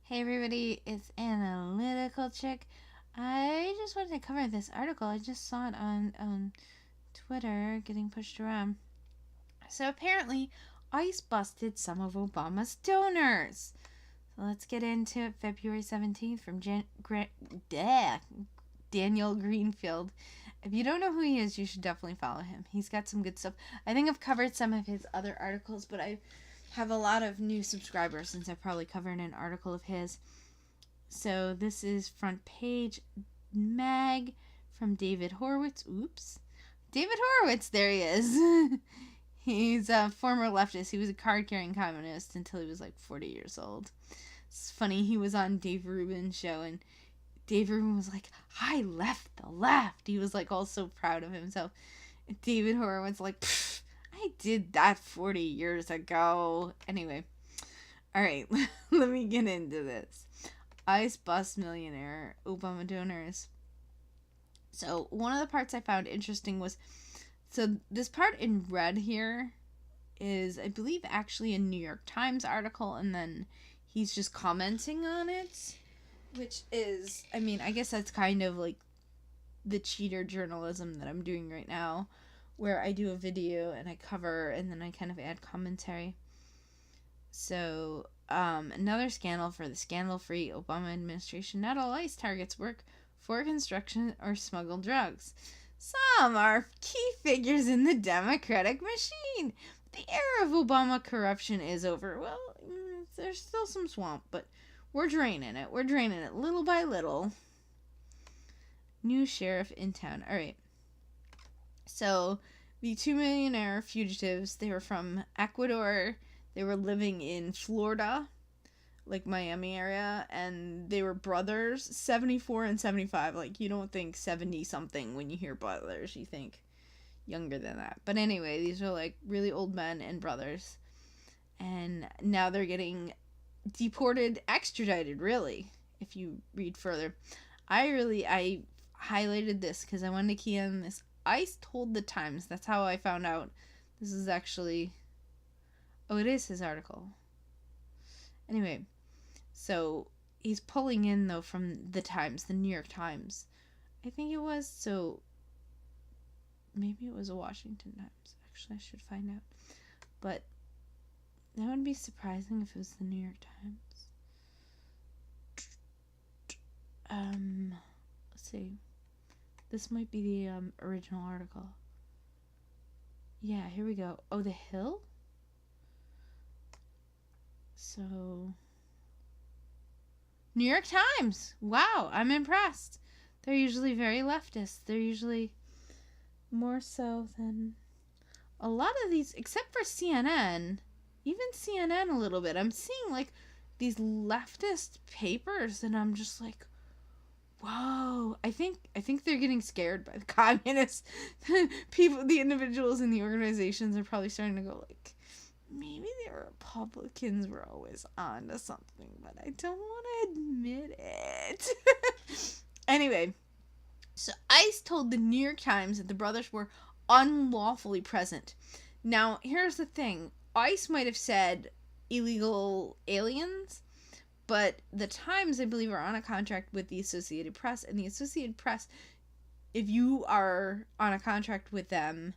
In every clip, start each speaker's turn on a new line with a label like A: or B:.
A: Hey everybody, it's Analytical Chick. I just wanted to cover this article. I just saw it on Twitter getting pushed around. So apparently, ICE busted some of Obama's donors. So let's get into it. February 17th from Daniel Greenfield. If you don't know who he is, you should definitely follow him. He's got some good stuff. I think I've covered some of his other articles, but I have a lot of new subscribers since I've probably covered an article of his. So this is Front Page Mag from David Horowitz. Oops. David Horowitz, there he is. He's a former leftist. He was a card-carrying communist until he was like 40 years old. It's funny, he was on Dave Rubin's show, and Dave Rubin was like, I left the left. He was like all so proud of himself. And David Horowitz like, I did that 40 years ago. Anyway, all right, let me get into this. ICE bust millionaire Obama donors. So one of the parts I found interesting was, so this part in red here is, I believe, actually a New York Times article, and then he's just commenting on it, which is, I mean, I guess that's kind of like the cheater journalism that I'm doing right now, where I do a video and I cover and then I kind of add commentary. So, another scandal for the scandal-free Obama administration. Not all ICE targets work for construction or smuggled drugs. Some are key figures in the Democratic machine. The era of Obama corruption is over. Well, there's still some swamp, but we're draining it. We're draining it little by little. New sheriff in town. All right. So, the two millionaire fugitives, they were from Ecuador. They were living in Florida, like Miami area, and they were brothers, 74 and 75. Like, you don't think 70-something when you hear brothers. You think younger than that. But anyway, these are like really old men and brothers. And now they're getting deported, extradited, really, if you read further. I highlighted this because I wanted to key on this. ICE told the Times. That's how I found out. This is actually... Oh, it is his article. Anyway, so he's pulling in, though, from the Times, the New York Times. I think it was, so maybe it was a Washington Times. Actually, I should find out. But that would be surprising if it was the New York Times. Let's see. This might be the original article. Yeah, here we go. Oh, The Hill? So, New York Times. Wow, I'm impressed. They're usually very leftist. They're usually more so than a lot of these, except for CNN. Even CNN a little bit. I'm seeing like these leftist papers, and I'm just like, whoa. I think they're getting scared by the communists. People, the individuals in the organizations are probably starting to go like, maybe the Republicans were always on to something, but I don't want to admit it. Anyway, so ICE told the New York Times that the brothers were unlawfully present. Now, here's the thing. ICE might have said illegal aliens, but the Times, I believe, are on a contract with the Associated Press, and the Associated Press, if you are on a contract with them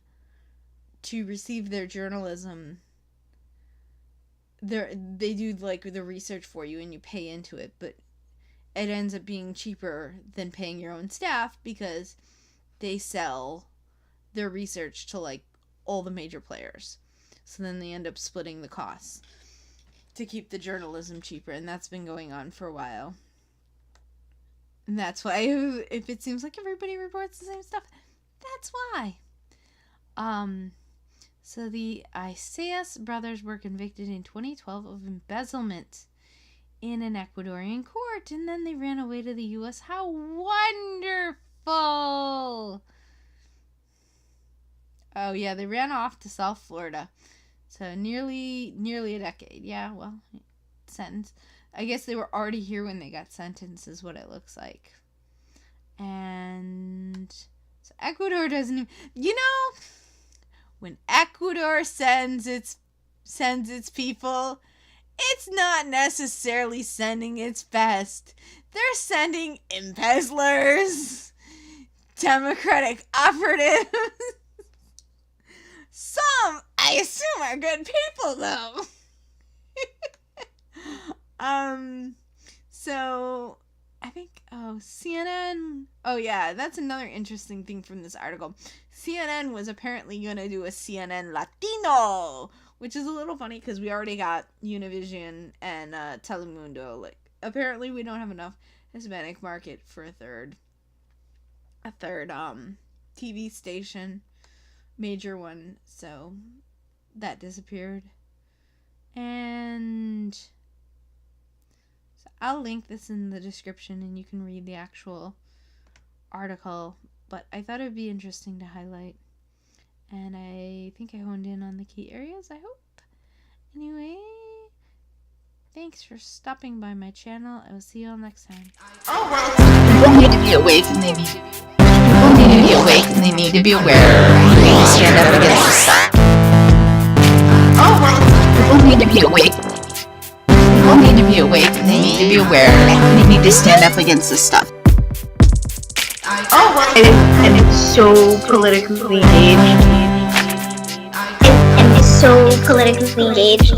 A: to receive their journalism, they do like the research for you and you pay into it, but it ends up being cheaper than paying your own staff because they sell their research to like all the major players. So then they end up splitting the costs to keep the journalism cheaper, and that's been going on for a while. And that's why if it seems like everybody reports the same stuff, that's why. So the ICED brothers were convicted in 2012 of embezzlement in an Ecuadorian court, and then they ran away to the U.S. How wonderful! Oh yeah, they ran off to South Florida. So nearly a decade. Yeah, well, sentence. I guess they were already here when they got sentenced, is what it looks like. And so Ecuador doesn't even, when Ecuador sends its people, it's not necessarily sending its best. They're sending embezzlers, Democratic operatives. Some, I assume, are good people, though. So I think, CNN. Oh, yeah, that's another interesting thing from this article. CNN was apparently going to do a CNN Latino, which is a little funny because we already got Univision and Telemundo. Like, apparently we don't have enough Hispanic market for a third TV station, major one, so that disappeared. And so I'll link this in the description and you can read the actual article, but I thought it would be interesting to highlight, and I think I honed in on the key areas, I hope. Anyway, thanks for stopping by my channel. I will see you all next time.
B: Oh, well, people need to be awake and they need to be aware. They need to stand up against the stuff. Oh, well, people need to be awake. People need to be awake and they need to be aware. They need to stand up against this stuff. Oh, well.
C: And it's so politically engaged. And it's so politically engaged.